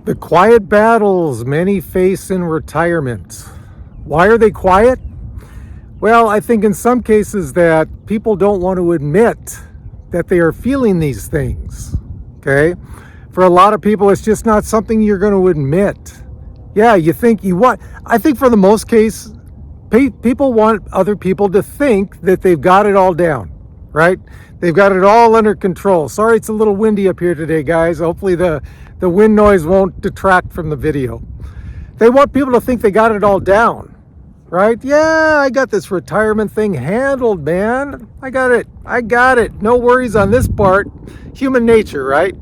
The quiet battles many face in retirement. Why are they quiet? Well, I think in some cases that people don't want to admit that they are feeling these things, okay? For a lot of people, it's just not something you're going to admit. Yeah, you think you want, I think for the most case, people want other people to think that they've got it all down, right? They've got it all under control. Sorry, it's a little windy up here today, guys. Hopefully the wind noise won't detract from the video. They want people to think they got it all down, right? Yeah, I got this retirement thing handled, man. I got it. No worries on this part. Human nature, right?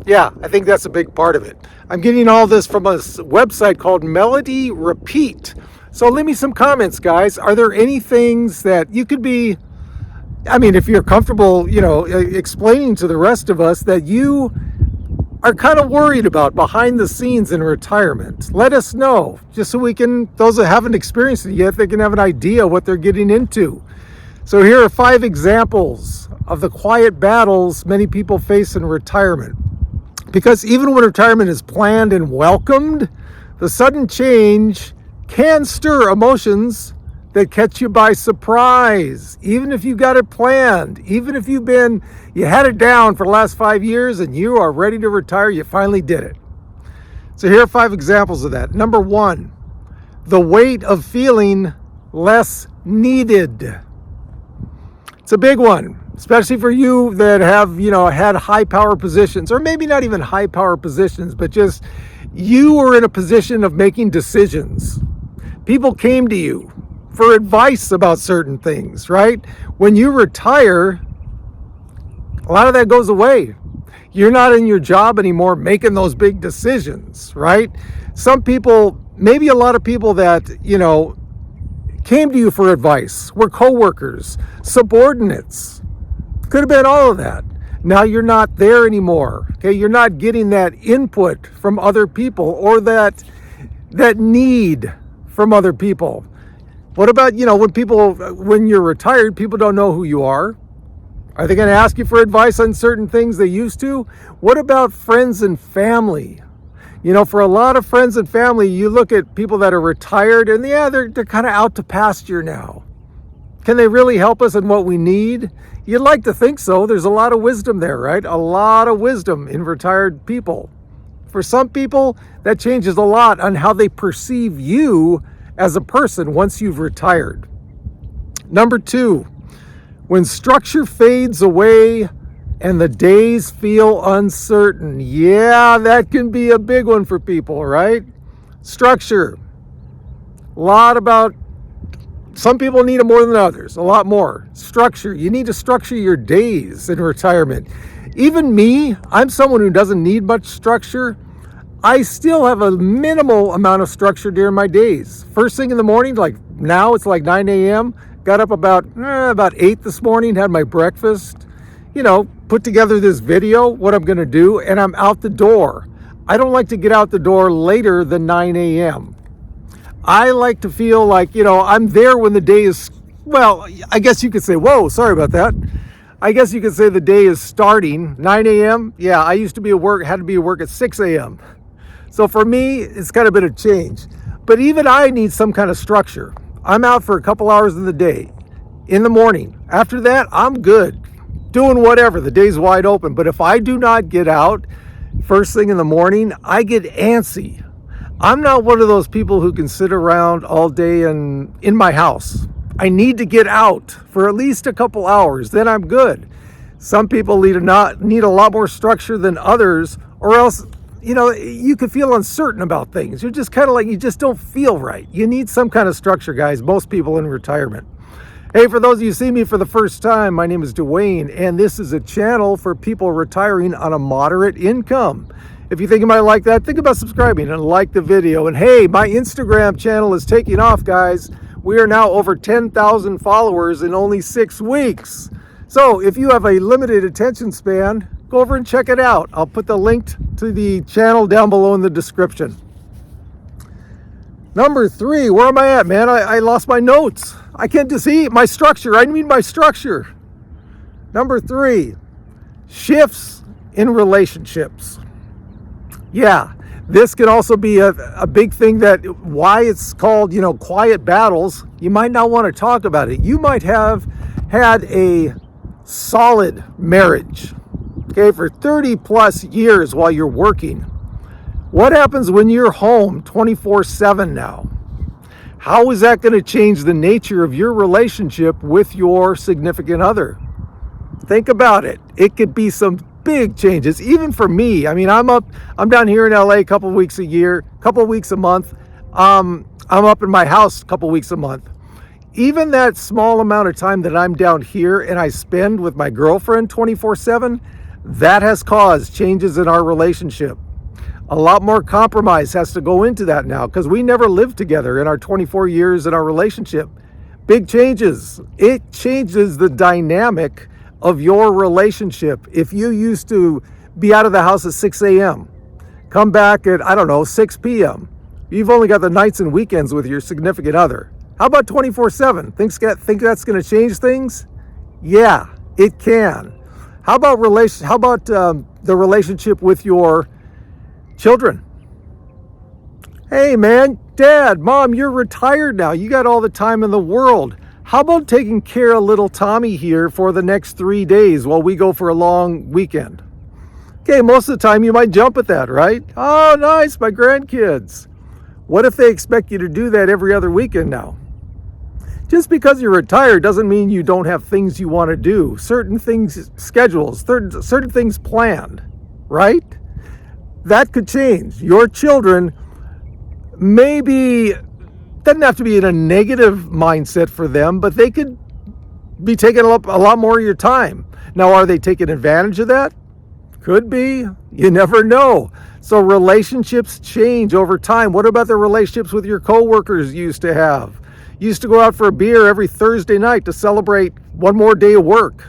Yeah, I think that's a big part of it. I'm getting all this from a website called MelodyRepeat. So leave me some comments, guys. Are there any things that you could be, I mean, if you're comfortable, explaining to the rest of us that you are kind of worried about behind the scenes in retirement, let us know, just so we can, those that haven't experienced it yet, they can have an idea what they're getting into. So here are 5 examples of the quiet battles many people face in retirement. Because even when retirement is planned and welcomed, the sudden change can stir emotions that catch you by surprise. Even if you got it planned, even if you had it down for the last 5 years and you are ready to retire, you finally did it. So here are 5 examples of that. Number 1, the weight of feeling less needed. It's a big one, especially for you that have, had high power positions, or maybe not even high power positions, but just you were in a position of making decisions. People came to you for advice about certain things, right? When you retire, a lot of that goes away. You're not in your job anymore making those big decisions, right? Some people, maybe a lot of people that, came to you for advice were coworkers, subordinates. Could have been all of that. Now you're not there anymore, okay? You're not getting that input from other people or that need from other people. What about, when you're retired, people don't know who you are. Are they going to ask you for advice on certain things they used to? What about friends and family? For a lot of friends and family, you look at people that are retired and they're kind of out to pasture now. Can they really help us in what we need? You'd like to think so. There's a lot of wisdom there, right? A lot of wisdom in retired people. For some people, that changes a lot on how they perceive you as a person once you've retired. Number 2, when structure fades away and the days feel uncertain. Yeah, that can be a big one for people, right? Structure. Some people need it more than others, a lot more. Structure. You need to structure your days in retirement. Even me, I'm someone who doesn't need much structure. I still have a minimal amount of structure during my days. First thing in the morning, like now it's like 9 a.m. Got up about 8 this morning, had my breakfast, put together this video, what I'm going to do, and I'm out the door. I don't like to get out the door later than 9 a.m. I like to feel like, I'm there when the day is, well, I guess you could say, whoa, sorry about that. I guess you could say the day is starting 9 a.m. Yeah, I used to had to be at work at 6 a.m. So for me, it's kind of been a change. But even I need some kind of structure. I'm out for a couple hours in the day, in the morning. After that, I'm good, doing whatever. The day's wide open. But if I do not get out first thing in the morning, I get antsy. I'm not one of those people who can sit around all day in my house. I need to get out for at least a couple hours. Then I'm good. Some people need a lot more structure than others, or else you could feel uncertain about things. You're just kind of like, you just don't feel right. You need some kind of structure, guys, most people in retirement. Hey, for those of you who see me for the first time, my name is Duane, and this is a channel for people retiring on a moderate income. If you think you might like that, think about subscribing and like the video. And hey, my Instagram channel is taking off, guys. We are now over 10,000 followers in only 6 weeks. So if you have a limited attention span, go over and check it out. I'll put the link to the channel down below in the description. Number 3, where am I at, man? I lost my notes. I can't see my structure. I mean my structure. Number 3, shifts in relationships. Yeah, This can also be a big thing that why it's called, quiet battles. You might not want to talk about it. You might have had a solid marriage, okay, for 30 plus years while you're working. What happens when you're home 24/7 now? How is that going to change the nature of your relationship with your significant other? Think about it. It could be some big changes, even for me. I mean, I'm down here in LA a couple of weeks a month. I'm up in my house a couple of weeks a month. Even that small amount of time that I'm down here and I spend with my girlfriend 24/7, that has caused changes in our relationship. A lot more compromise has to go into that now because we never lived together in our 24 years in our relationship. Big changes. It changes the dynamic of your relationship. If you used to be out of the house at 6 a.m., come back at, 6 p.m., you've only got the nights and weekends with your significant other. How about 24/7? Think that's going to change things? Yeah, it can. How about the relationship with your children? Hey man, dad, mom, you're retired now. You got all the time in the world. How about taking care of little Tommy here for the next 3 days while we go for a long weekend? Okay, most of the time you might jump at that, right? Oh, nice, my grandkids. What if they expect you to do that every other weekend now? Just because you're retired doesn't mean you don't have things you want to do. Certain things, schedules, certain things planned, right? That could change. Your children maybe, doesn't have to be in a negative mindset for them, but they could be taking up a lot more of your time. Now, are they taking advantage of that? Could be. You never know. So relationships change over time. What about the relationships with your coworkers you used to have? You used to go out for a beer every Thursday night to celebrate one more day of work.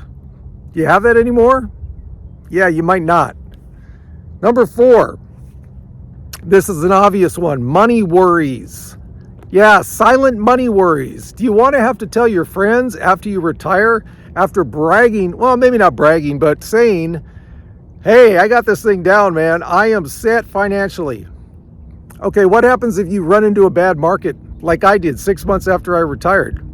Do you have that anymore? Yeah, you might not. Number 4, this is an obvious one, money worries. Yeah, silent money worries. Do you want to have to tell your friends after you retire, after bragging, well, maybe not bragging, but saying, hey, I got this thing down, man. I am set financially. Okay, what happens if you run into a bad market like I did 6 months after I retired?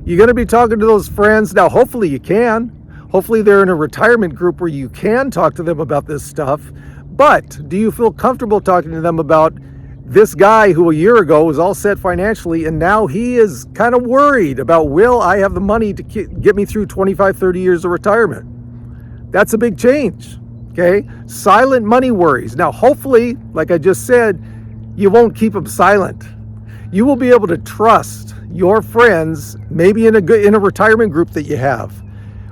You're going to be talking to those friends. Now, hopefully you can. Hopefully they're in a retirement group where you can talk to them about this stuff. But do you feel comfortable talking to them about this guy who a year ago was all set financially and now he is kind of worried about, will I have the money to get me through 25, 30 years of retirement? That's a big change, okay? Silent money worries. Now, hopefully, like I just said, you won't keep them silent. You will be able to trust your friends, maybe in a retirement group that you have,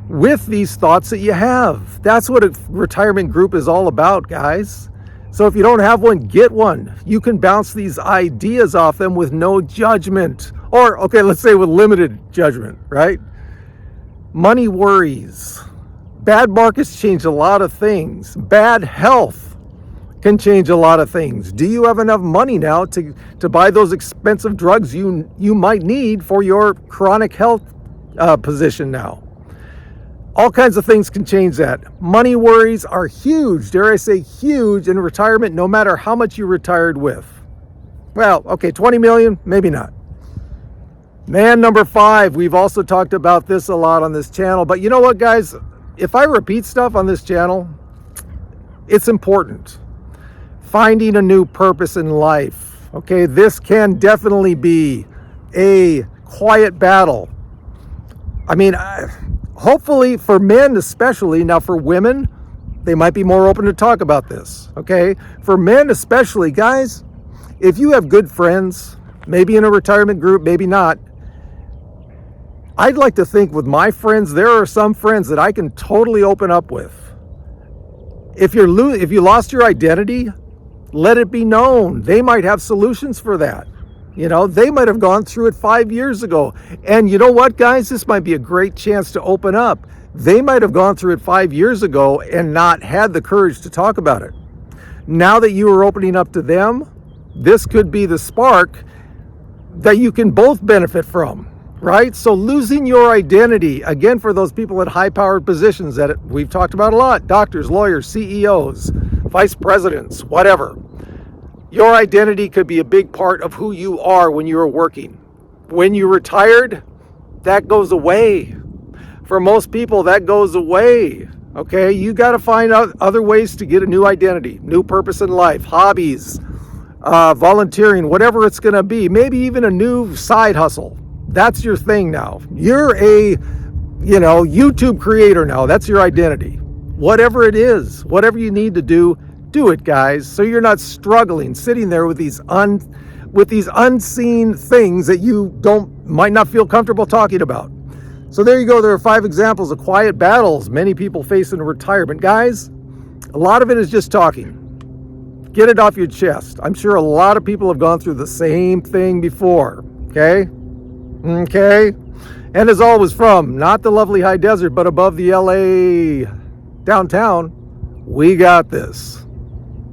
with these thoughts that you have. That's what a retirement group is all about, guys. So if you don't have one, get one. You can bounce these ideas off them with no judgment. Or, okay, let's say with limited judgment, right? Money worries. Bad markets change a lot of things. Bad health can change a lot of things. Do you have enough money now to buy those expensive drugs you might need for your chronic health position now? All kinds of things can change that. Money worries are huge, dare I say huge, in retirement, no matter how much you retired with. Well, okay, 20 million, maybe not. Man, number 5, we've also talked about this a lot on this channel, but you know what, guys? If I repeat stuff on this channel, it's important. Finding a new purpose in life. Okay, this can definitely be a quiet battle. I mean, hopefully for men especially. Now for women, they might be more open to talk about this, okay? For men especially, guys, if you have good friends, maybe in a retirement group, maybe not, I'd like to think with my friends, there are some friends that I can totally open up with. If you lost your identity, let it be known. They might have solutions for that. You know, they might have gone through it 5 years ago. And you know what, guys? This might be a great chance to open up. They might have gone through it 5 years ago and not had the courage to talk about it. Now that you are opening up to them, this could be the spark that you can both benefit from, right? So losing your identity, again, for those people in high-powered positions that we've talked about a lot, doctors, lawyers, CEOs, vice presidents, whatever. Your identity could be a big part of who you are when you're working. When you're retired, that goes away. For most people, that goes away. Okay, you got to find out other ways to get a new identity, new purpose in life, hobbies, volunteering, whatever it's going to be. Maybe even a new side hustle. That's your thing now. You're a, YouTube creator now. That's your identity. Whatever it is, whatever you need to do it, guys. So you're not struggling, sitting there with these unseen things that you might not feel comfortable talking about. So there you go. There are 5 examples of quiet battles many people face in retirement. Guys, a lot of it is just talking. Get it off your chest. I'm sure a lot of people have gone through the same thing before. Okay? And as always, from not the lovely high desert, but above the LA downtown, we got this.